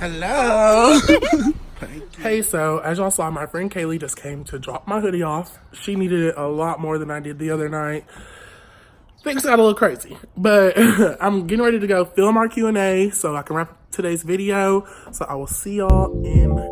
Hello. Hey, so as y'all saw, my friend Kaylee just came to drop my hoodie off. She needed it a lot more than I did the other night. Things got a little crazy, but I'm getting ready to go film our Q&A so I can wrap up today's video. So I will see y'all in a minute.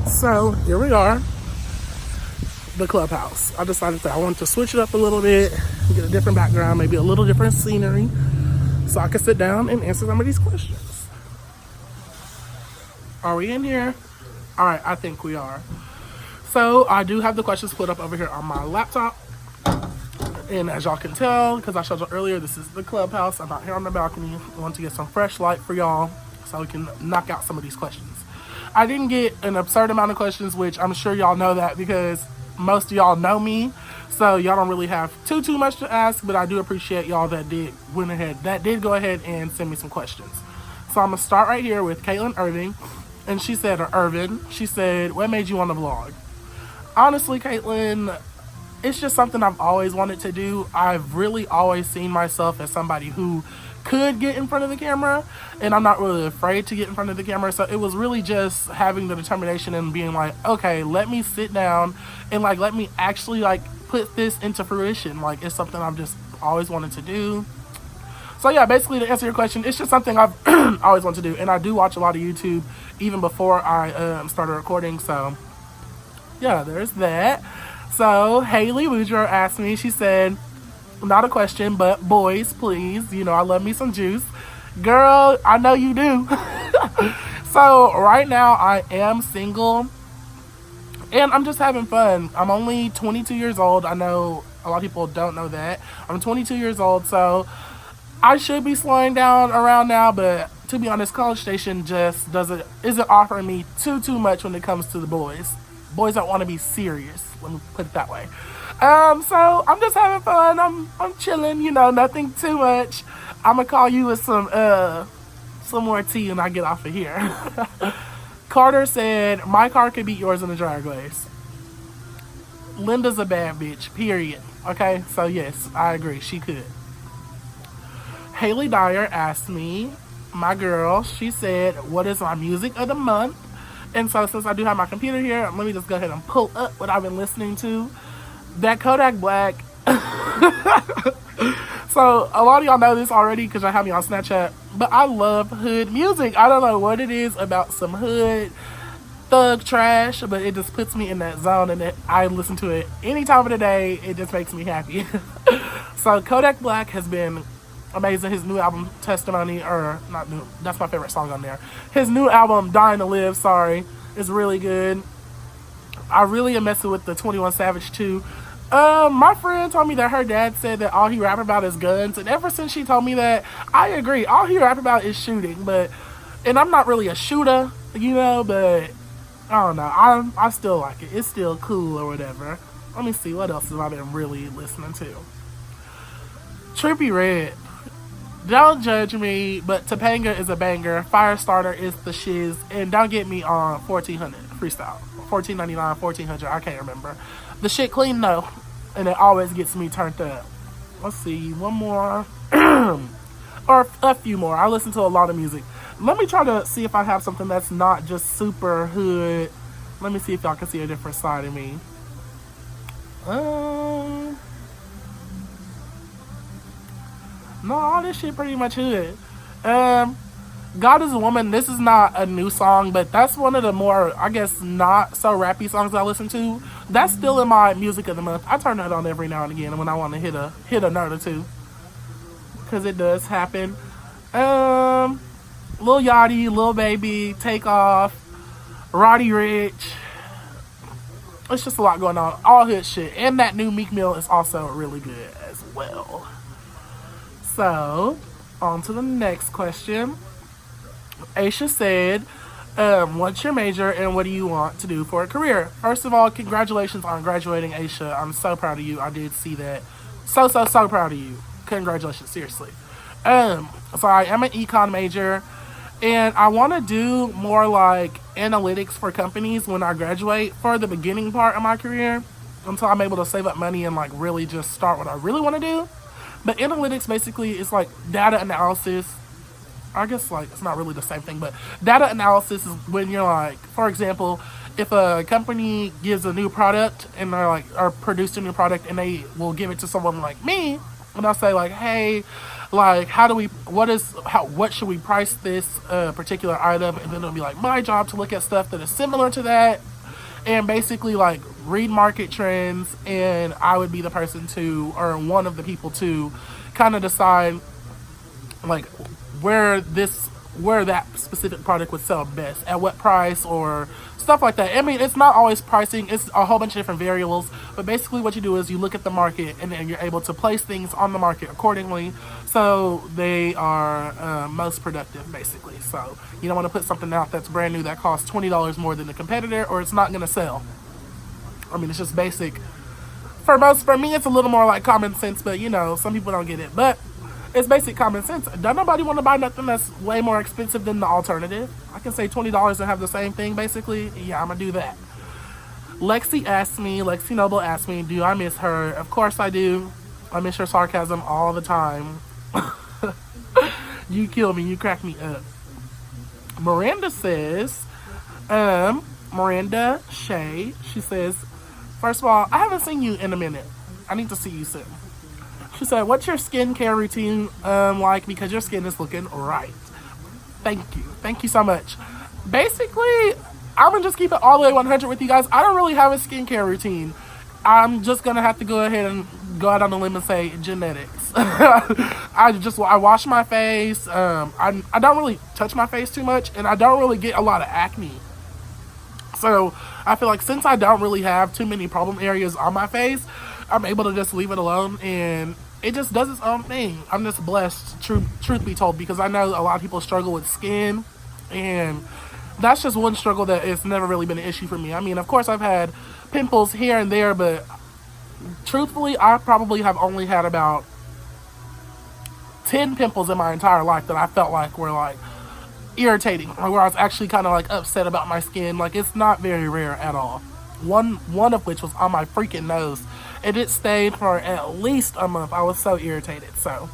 So here we are, the clubhouse. I decided that I wanted to switch it up a little bit, get a different background, maybe a little different scenery, so I can sit down and answer some of these questions. Are we in here? All right, I think we are. So I do have the questions put up over here on my laptop. And as y'all can tell, because I showed you earlier, this is the clubhouse. I'm out here on the balcony. I want to get some fresh light for y'all so we can knock out some of these questions. I didn't get an absurd amount of questions, which I'm sure y'all know that because most of y'all know me. So y'all don't really have too much to ask, but I do appreciate y'all that did go ahead and send me some questions. So I'm gonna start right here with Caitlin Irving. And she said, or Irvin, she said, what made you want to vlog? Honestly, Caitlin, it's just something I've always wanted to do. I've really always seen myself as somebody who could get in front of the camera, and I'm not really afraid to get in front of the camera. So it was really just having the determination and being like, okay, let me sit down and let me actually put this into fruition. It's something I've just always wanted to do. So yeah, basically to answer your question, it's just something I've always wanted to do, and I do watch a lot of YouTube even before I started recording. So yeah, there's that. So Haley Woodrow asked me, she said, not a question, but boys, please. You know, I love me some juice. Girl, I know you do. So right now I am single and I'm just having fun. I'm only 22 years old. I know a lot of people don't know that. I'm 22 years old, so I should be slowing down around now, but to be honest, College Station just isn't offering me too much when it comes to the boys. Boys don't want to be serious, let me put it that way. So I'm just having fun. I'm chilling, you know, nothing too much. I'm gonna call you with some more tea and I get off of here. Carter said, my car could beat yours in the drag race. Linda's a bad bitch, period. Okay, so yes, I agree, she could. Haley Dyer asked me, my girl, she said, what is my music of the month? And so since I do have my computer here, let me just go ahead and pull up what I've been listening to. That Kodak Black. So a lot of y'all know this already because y'all have me on Snapchat, but I love hood music. I don't know what it is about some hood thug trash, but it just puts me in that zone, and I listen to it any time of the day. It just makes me happy. So Kodak Black has been amazing. His new album Testimony, or not new, that's my favorite song on there. His new album Dying to Live, is really good. I really am messing with the 21 Savage too. My friend told me that her dad said that all he rap about is guns, and ever since she told me that, I agree. All he rap about is shooting, and I'm not really a shooter, you know, but I don't know. I still like it. It's still cool or whatever. Let me see, what else have I been really listening to? Trippie Redd. Don't judge me, but Topanga is a banger. Firestarter is the shiz, and don't get me on 1400 freestyle. 1499, 1400, I can't remember. The shit clean though, and it always gets me turned up. Let's see, one more, or a few more. I listen to a lot of music. Let me try to see if I have something that's not just super hood. Let me see if y'all can see a different side of me. No, all this shit pretty much hood. God is a Woman, this is not a new song, but that's one of the more, I guess, not so rappy songs I listen to. That's still in my music of the month. I turn that on every now and again when I want to hit a note or two, because it does happen. Lil Yachty, Lil Baby, Takeoff, Roddy Ricch. It's just a lot going on. All hood shit. And that new Meek Mill is also really good as well. So, on to the next question. Aisha said, what's your major and what do you want to do for a career? First of all, congratulations on graduating, Aisha. I'm so proud of you. I did see that. So proud of you. Congratulations, seriously. So I am an econ major, and I want to do more like analytics for companies when I graduate for the beginning part of my career until I'm able to save up money and like really just start what I really want to do. But analytics basically is like data analysis. I guess like it's not really the same thing, but data analysis is when you're like, for example, if a company gives a new product and they're like, or produced a new product and they will give it to someone like me, and I'll say like, hey, like what should we price this particular item? And then it'll be like my job to look at stuff that is similar to that and basically like read market trends, and I would be the person to, or one of the people to kind of decide like where that specific product would sell best, at what price, or stuff like that. I mean, it's not always pricing, it's a whole bunch of different variables, but basically what you do is you look at the market and then you're able to place things on the market accordingly so they are most productive, basically. So you don't want to put something out that's brand new that costs $20 more than the competitor, or it's not going to sell. I mean, it's just basic. For me, it's a little more like common sense, but you know, some people don't get it. But it's basic common sense. Don't nobody want to buy nothing that's way more expensive than the alternative. I can say $20 and have the same thing, basically. Yeah, I'm going to do that. Lexi Noble asked me, do I miss her? Of course I do. I miss her sarcasm all the time. You kill me. You crack me up. Miranda says, Miranda Shay, she says, first of all, I haven't seen you in a minute. I need to see you soon. She said, what's your skincare routine like? Because your skin is looking right. Thank you. Thank you so much. Basically, I'm going to just keep it all the way 100 with you guys. I don't really have a skincare routine. I'm just going to have to go ahead and go out on a limb and say genetics. I wash my face. I don't really touch my face too much, and I don't really get a lot of acne. So I feel like since I don't really have too many problem areas on my face, I'm able to just leave it alone, and it just does its own thing. I'm just blessed, truth be told, because I know a lot of people struggle with skin, and that's just one struggle that it's never really been an issue for me. I mean, of course, I've had pimples here and there, but truthfully, I probably have only had about 10 pimples in my entire life that I felt like were like irritating, or where I was actually kind of like upset about my skin. Like, it's not very rare at all. One of which was on my freaking nose, and it stayed for at least a month. I was so irritated. So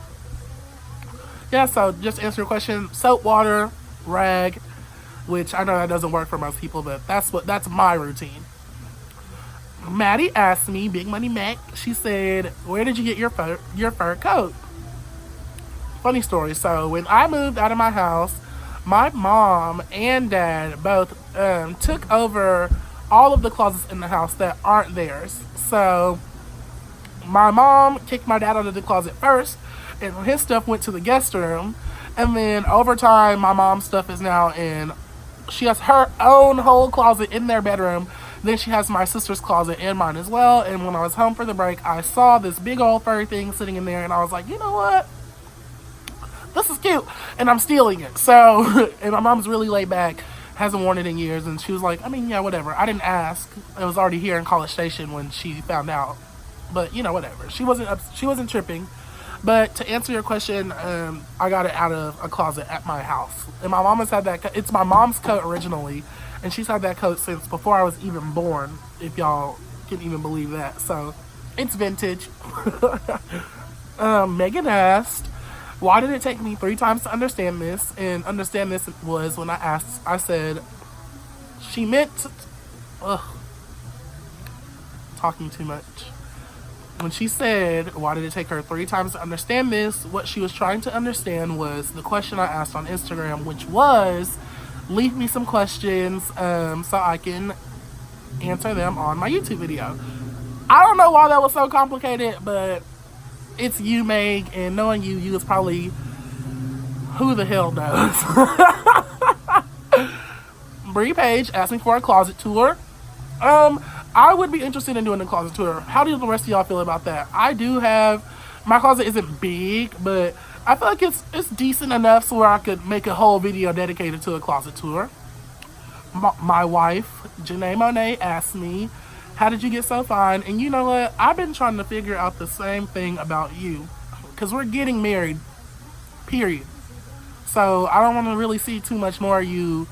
yeah, so just to answer your question, soap, water, rag, which I know that doesn't work for most people, but that's my routine. Maddie asked me, Big Money Mac, she said, where did you get your fur coat? Funny story. So when I moved out of my house, my mom and dad both took over all of the closets in the house that aren't theirs. So my mom kicked my dad out of the closet first, and his stuff went to the guest room. And then over time, my mom's stuff is now in, she has her own whole closet in their bedroom. Then she has my sister's closet and mine as well. And when I was home for the break, I saw this big old furry thing sitting in there, and I was like, you know what? This is cute, and I'm stealing it. So, and my mom's really laid back, hasn't worn it in years, and she was like, I mean, yeah, whatever. I didn't ask. It was already here in College Station when she found out. But, you know, whatever. She wasn't tripping. But to answer your question, I got it out of a closet at my house. And my mom has had that, it's my mom's coat originally, and she's had that coat since before I was even born, if y'all can even believe that. So, it's vintage. Megan asked, why did it take me 3 times to understand this? And understand this was when I said, she meant, talking too much. When she said, why did it take her 3 times to understand this? What she was trying to understand was the question I asked on Instagram, which was, leave me some questions so I can answer them on my YouTube video. I don't know why that was so complicated, but it's you, Meg, and knowing you was probably Who the hell knows? Bree Page asking for a closet tour. I would be interested in doing a closet tour. How do the rest of y'all feel about that? I do have, my closet isn't big, but I feel like it's decent enough so where I could make a whole video dedicated to a closet tour. My wife, Janae Monet, asked me, how did you get so fine? And you know what? I've been trying to figure out the same thing about you. Because we're getting married, period. So I don't want to really see too much more of you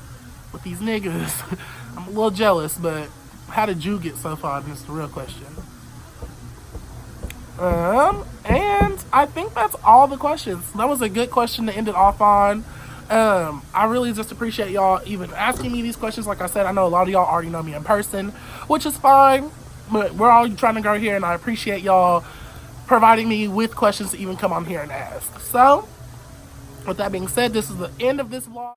with these niggas. I'm a little jealous, but how did you get so far is the real question. And I think that's all the questions. That was a good question to end it off on. I really just appreciate y'all even asking me these questions. Like I said, I know a lot of y'all already know me in person, which is fine, but we're all trying to go here, and I appreciate y'all providing me with questions to even come on here and ask. So, with that being said, this is the end of this vlog.